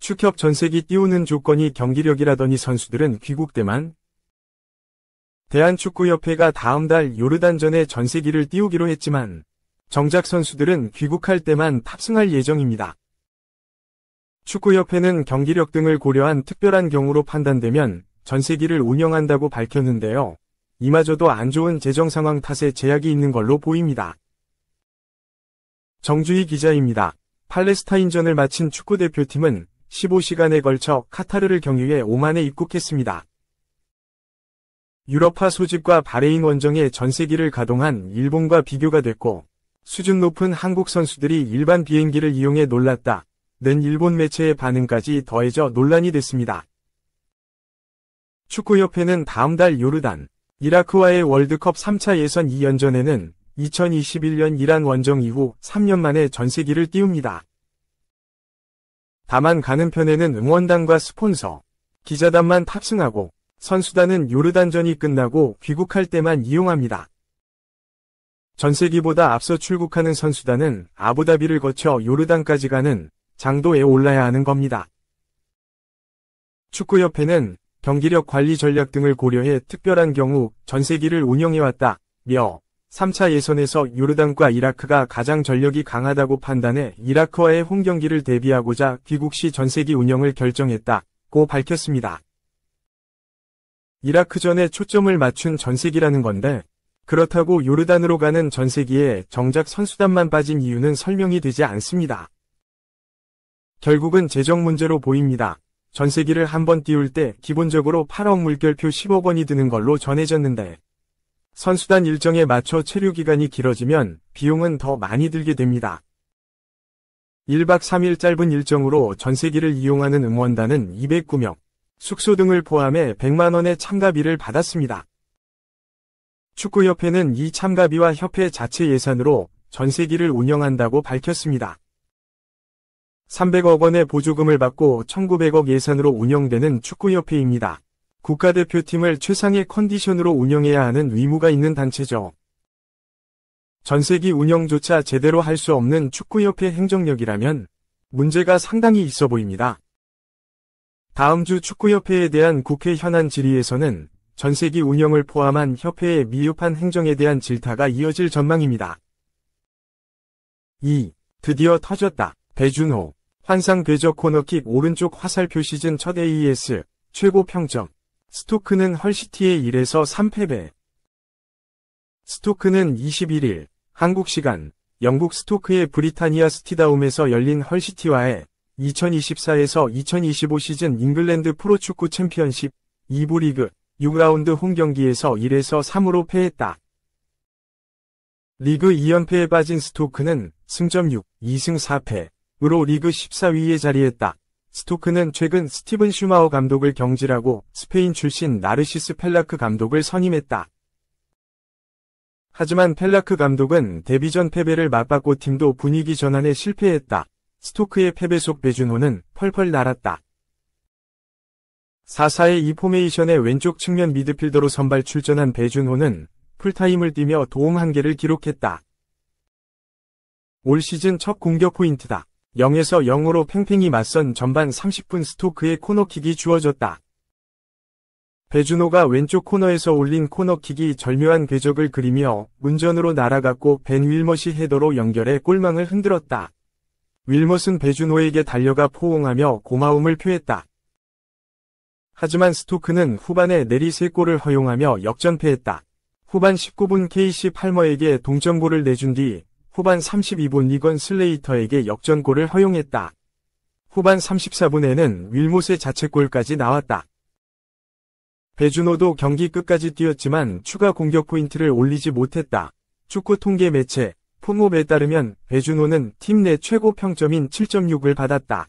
축협 전세기 띄우는 조건이 경기력이라더니 선수들은 귀국때만. 대한축구협회가 다음 달 요르단전에 전세기를 띄우기로 했지만 정작 선수들은 귀국할 때만 탑승할 예정입니다. 축구협회는 경기력 등을 고려한 특별한 경우로 판단되면 전세기를 운영한다고 밝혔는데요. 이마저도 안 좋은 재정 상황 탓에 제약이 있는 걸로 보입니다. 정주희 기자입니다. 팔레스타인전을 마친 축구대표팀은 15시간에 걸쳐 카타르를 경유해 오만에 입국했습니다. 유럽파 소집과 바레인 원정에 전세기를 가동한 일본과 비교가 됐고 수준 높은 한국 선수들이 일반 비행기를 이용해 놀랐다는 일본 매체의 반응까지 더해져 논란이 됐습니다. 축구협회는 다음 달 요르단, 이라크와의 월드컵 3차 예선 2연전에는 2021년 이란 원정 이후 3년 만에 전세기를 띄웁니다. 다만 가는 편에는 응원단과 스폰서, 기자단만 탑승하고 선수단은 요르단전이 끝나고 귀국할 때만 이용합니다. 전세기보다 앞서 출국하는 선수단은 아부다비를 거쳐 요르단까지 가는 장도에 올라야 하는 겁니다. 축구협회는 경기력 관리 전략 등을 고려해 특별한 경우 전세기를 운영해왔다며 3차 예선에서 요르단과 이라크가 가장 전력이 강하다고 판단해 이라크와의 홈경기를 대비하고자 귀국 시 전세기 운영을 결정했다고 밝혔습니다. 이라크전에 초점을 맞춘 전세기라는 건데 그렇다고 요르단으로 가는 전세기에 정작 선수단만 빠진 이유는 설명이 되지 않습니다. 결국은 재정 문제로 보입니다. 전세기를 한번 띄울 때 기본적으로 8억 물결표 10억 원이 드는 걸로 전해졌는데 선수단 일정에 맞춰 체류 기간이 길어지면 비용은 더 많이 들게 됩니다. 1박 3일 짧은 일정으로 전세기를 이용하는 응원단은 209명, 숙소 등을 포함해 100만 원의 참가비를 받았습니다. 축구협회는 이 참가비와 협회 자체 예산으로 전세기를 운영한다고 밝혔습니다. 300억 원의 보조금을 받고 1900억 예산으로 운영되는 축구협회입니다. 국가대표팀을 최상의 컨디션으로 운영해야 하는 의무가 있는 단체죠. 전세기 운영조차 제대로 할 수 없는 축구협회 행정력이라면 문제가 상당히 있어 보입니다. 다음 주 축구협회에 대한 국회 현안 질의에서는 전세기 운영을 포함한 협회의 미흡한 행정에 대한 질타가 이어질 전망입니다. 2. 드디어 터졌다. 배준호. 환상 궤적 코너킥 오른쪽 화살표 시즌 첫 AES. 최고 평점. 스토크는 헐시티의 1에서 3패배. 스토크는 21일 한국 시간 영국 스토크의 브리타니아 스티다움에서 열린 헐시티와의 2024에서 2025 시즌 잉글랜드 프로축구 챔피언십 2부 리그 6라운드 홈경기에서 1에서 3으로 패했다. 리그 2연패에 빠진 스토크는 승점 6, 2승 4패으로 리그 14위에 자리했다. 스토크는 최근 스티븐 슈마허 감독을 경질하고 스페인 출신 나르시스 펠라크 감독을 선임했다. 하지만 펠라크 감독은 데뷔 전 패배를 맞받고 팀도 분위기 전환에 실패했다. 스토크의 패배 속 배준호는 펄펄 날았다. 4-4-2 포메이션의 왼쪽 측면 미드필더로 선발 출전한 배준호는 풀타임을 뛰며 도움 1개를 기록했다. 올 시즌 첫 공격 포인트다. 0에서 0으로 팽팽히 맞선 전반 30분 스토크의 코너킥이 주어졌다. 배준호가 왼쪽 코너에서 올린 코너킥이 절묘한 궤적을 그리며 문전으로 날아갔고 벤 윌머시 헤더로 연결해 골망을 흔들었다. 윌머스는 배준호에게 달려가 포옹하며 고마움을 표했다. 하지만 스토크는 후반에 내리 3골을 허용하며 역전패했다. 후반 19분 KC 팔머에게 동점골을 내준 뒤 후반 32분 리건 슬레이터에게 역전골을 허용했다. 후반 34분에는 윌못의 자책골까지 나왔다. 배준호도 경기 끝까지 뛰었지만 추가 공격 포인트를 올리지 못했다. 축구 통계 매체 폼업에 따르면 배준호는 팀 내 최고 평점인 7.6을 받았다.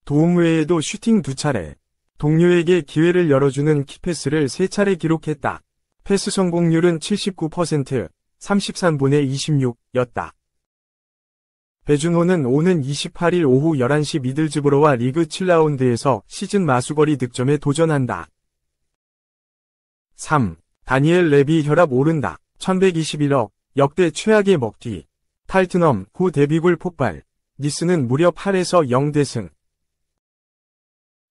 도움 외에도 슈팅 2차례, 동료에게 기회를 열어주는 키패스를 3차례 기록했다. 패스 성공률은 79%, 33분의 26였다. 배준호는 오는 28일 오후 11시 미들즈브로와 리그 7라운드에서 시즌 마수거리 득점에 도전한다. 3. 다니엘 레비 혈압 오른다. 1121억. 역대 최악의 먹튀. 탈트넘 후 데뷔골 폭발. 니스는 무려 8에서 0대승.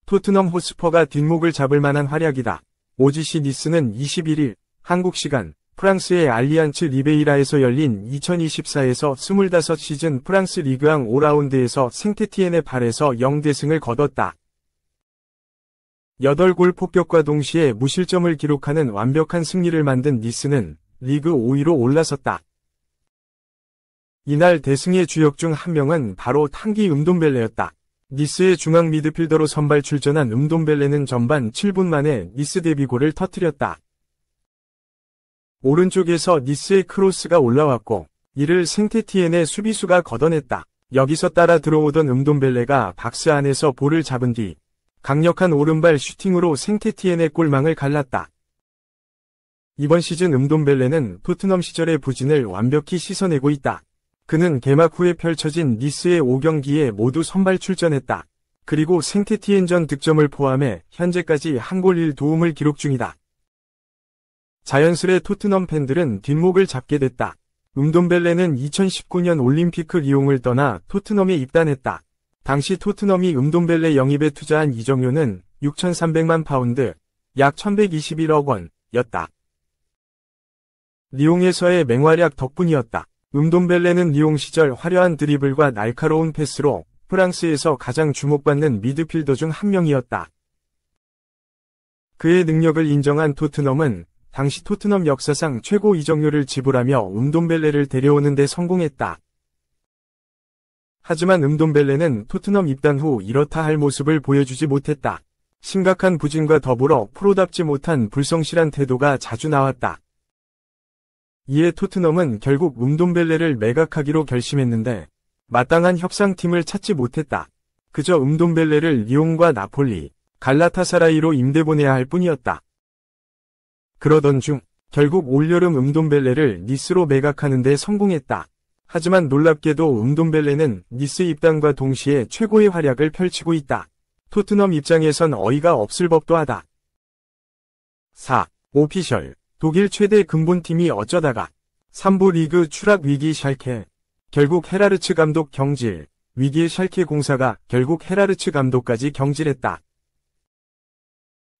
토트넘 호스퍼가 뒷목을 잡을 만한 활약이다. 오지시 니스는 21일 한국 시간 프랑스의 알리안츠 리베이라에서 열린 2024에서 25 시즌 프랑스 리그왕 5라운드에서 생테티엔의 8에서 0대승을 거뒀다. 8골 폭격과 동시에 무실점을 기록하는 완벽한 승리를 만든 니스는 리그 5위로 올라섰다. 이날 대승의 주역 중 한 명은 바로 탕기 음돔벨레였다. 니스의 중앙 미드필더로 선발 출전한 음돔벨레는 전반 7분 만에 니스 데뷔골을 터뜨렸다. 오른쪽에서 니스의 크로스가 올라왔고 이를 생테티엔의 수비수가 걷어냈다. 여기서 따라 들어오던 음돔벨레가 박스 안에서 볼을 잡은 뒤 강력한 오른발 슈팅으로 생테티엔의 골망을 갈랐다. 이번 시즌 음돔벨레는 토트넘 시절의 부진을 완벽히 씻어내고 있다. 그는 개막 후에 펼쳐진 니스의 5경기에 모두 선발 출전했다. 그리고 생테티엔전 득점을 포함해 현재까지 한 골 1도움을 기록 중이다. 자연스레 토트넘 팬들은 뒷목을 잡게 됐다. 음돔벨레는 2019년 올림피크 리옹을 떠나 토트넘에 입단했다. 당시 토트넘이 음돔벨레 영입에 투자한 이적료는 6,300만 파운드, 약 1,121억 원이었다. 리옹에서의 맹활약 덕분이었다. 음돔벨레는 리옹 시절 화려한 드리블과 날카로운 패스로 프랑스에서 가장 주목받는 미드필더 중 한 명이었다. 그의 능력을 인정한 토트넘은 당시 토트넘 역사상 최고 이적료를 지불하며 음돔벨레를 데려오는 데 성공했다. 하지만 음돔벨레는 토트넘 입단 후 이렇다 할 모습을 보여주지 못했다. 심각한 부진과 더불어 프로답지 못한 불성실한 태도가 자주 나왔다. 이에 토트넘은 결국 음돔벨레를 매각하기로 결심했는데 마땅한 협상팀을 찾지 못했다. 그저 음돔벨레를 리옹과 나폴리, 갈라타사라이로 임대 보내야 할 뿐이었다. 그러던 중 결국 올여름 음돔벨레를 니스로 매각하는 데 성공했다. 하지만 놀랍게도 음돔벨레는 니스 입단과 동시에 최고의 활약을 펼치고 있다. 토트넘 입장에선 어이가 없을 법도 하다. 4. 오피셜 독일 최대 근본팀이 어쩌다가 3부 리그 추락 위기 샬케. 결국 헤라르츠 감독 경질. 위기의 샬케 공사가 결국 헤라르츠 감독까지 경질했다.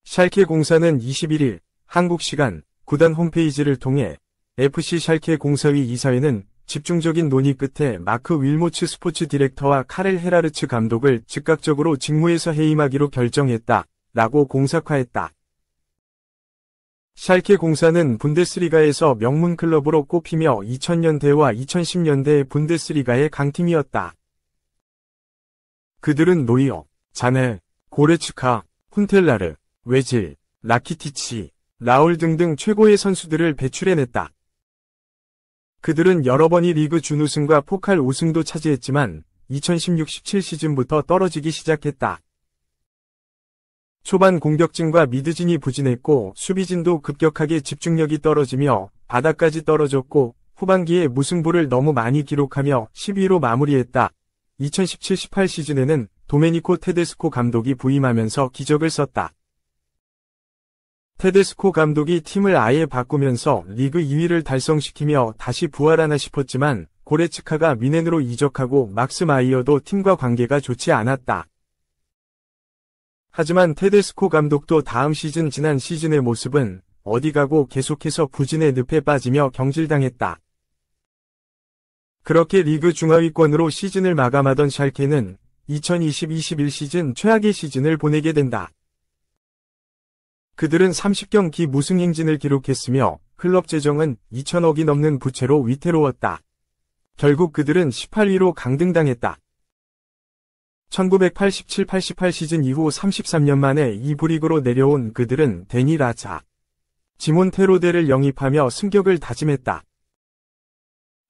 샬케 공사는 21일 한국 시간 구단 홈페이지를 통해 FC 샬케 공사위 이사회는 집중적인 논의 끝에 마크 윌모츠 스포츠 디렉터와 카렐 헤라르츠 감독을 즉각적으로 직무에서 해임하기로 결정했다. 라고 공삭화했다. 샬케 공사는 분데스리가에서 명문 클럽으로 꼽히며 2000년대와 2010년대 분데스리가의 강팀이었다. 그들은 노이어, 자네, 고레츠카, 훈텔라르, 웨질, 라키티치, 라울 등등 최고의 선수들을 배출해냈다. 그들은 여러 번의 리그 준우승과 포칼 우승도 차지했지만 2016-17 시즌부터 떨어지기 시작했다. 초반 공격진과 미드진이 부진했고 수비진도 급격하게 집중력이 떨어지며 바닥까지 떨어졌고 후반기에 무승부를 너무 많이 기록하며 10위로 마무리했다. 2017-18 시즌에는 도메니코 테데스코 감독이 부임하면서 기적을 썼다. 테데스코 감독이 팀을 아예 바꾸면서 리그 2위를 달성시키며 다시 부활하나 싶었지만 고레츠카가 미넨으로 이적하고 막스 마이어도 팀과 관계가 좋지 않았다. 하지만 테데스코 감독도 다음 시즌 지난 시즌의 모습은 어디 가고 계속해서 부진의 늪에 빠지며 경질당했다. 그렇게 리그 중하위권으로 시즌을 마감하던 샬케는 2020-21 시즌 최악의 시즌을 보내게 된다. 그들은 30경기 무승 행진을 기록했으며 클럽 재정은 2천억이 넘는 부채로 위태로웠다. 결국 그들은 18위로 강등당했다. 1987-88 시즌 이후 33년 만에 2부 리그로 내려온 그들은 데니 라자, 지몬 테로데를 영입하며 승격을 다짐했다.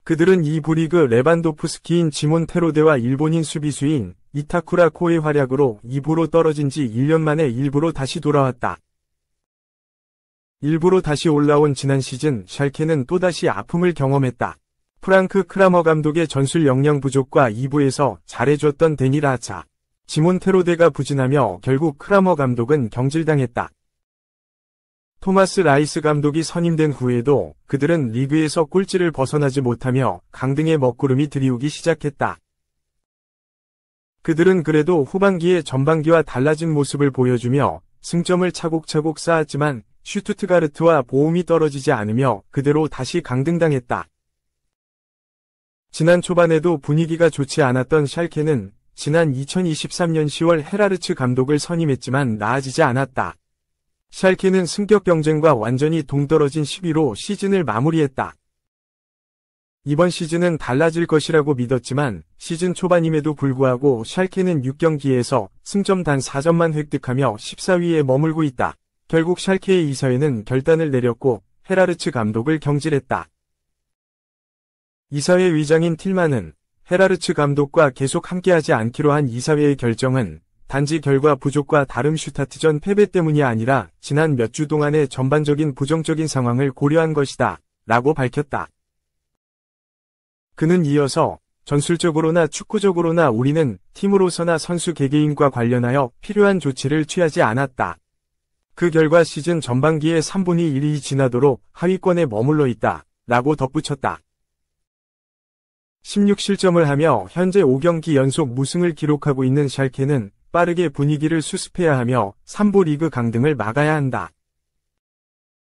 그들은 2부 리그 레반도프스키인 지몬 테로데와 일본인 수비수인 이타쿠라 코의 활약으로 2부로 떨어진 지 1년 만에 1부로 다시 돌아왔다. 1부로 다시 올라온 지난 시즌 샬케는 또다시 아픔을 경험했다. 프랑크 크라머 감독의 전술 역량 부족과 2부에서 잘해줬던 데니 라자, 지몬 테로데가 부진하며 결국 크라머 감독은 경질당했다. 토마스 라이스 감독이 선임된 후에도 그들은 리그에서 꼴찌를 벗어나지 못하며 강등의 먹구름이 드리우기 시작했다. 그들은 그래도 후반기에 전반기와 달라진 모습을 보여주며 승점을 차곡차곡 쌓았지만 슈투트가르트와 보움이 떨어지지 않으며 그대로 다시 강등당했다. 지난 초반에도 분위기가 좋지 않았던 샬케는 지난 2023년 10월 헤라르츠 감독을 선임했지만 나아지지 않았다. 샬케는 승격 경쟁과 완전히 동떨어진 10위로 시즌을 마무리했다. 이번 시즌은 달라질 것이라고 믿었지만 시즌 초반임에도 불구하고 샬케는 6경기에서 승점 단 4점만 획득하며 14위에 머물고 있다. 결국 샬케의 이사회는 결단을 내렸고 헤라르츠 감독을 경질했다. 이사회 의장인 틸만은 헤라르츠 감독과 계속 함께하지 않기로 한 이사회의 결정은 단지 결과 부족과 다름슈타트전 패배 때문이 아니라 지난 몇 주 동안의 전반적인 부정적인 상황을 고려한 것이다. 라고 밝혔다. 그는 이어서 전술적으로나 축구적으로나 우리는 팀으로서나 선수 개개인과 관련하여 필요한 조치를 취하지 않았다. 그 결과 시즌 전반기에 3분의 1이 지나도록 하위권에 머물러 있다. 라고 덧붙였다. 16실점을 하며 현재 5경기 연속 무승을 기록하고 있는 샬케는 빠르게 분위기를 수습해야 하며 3부 리그 강등을 막아야 한다.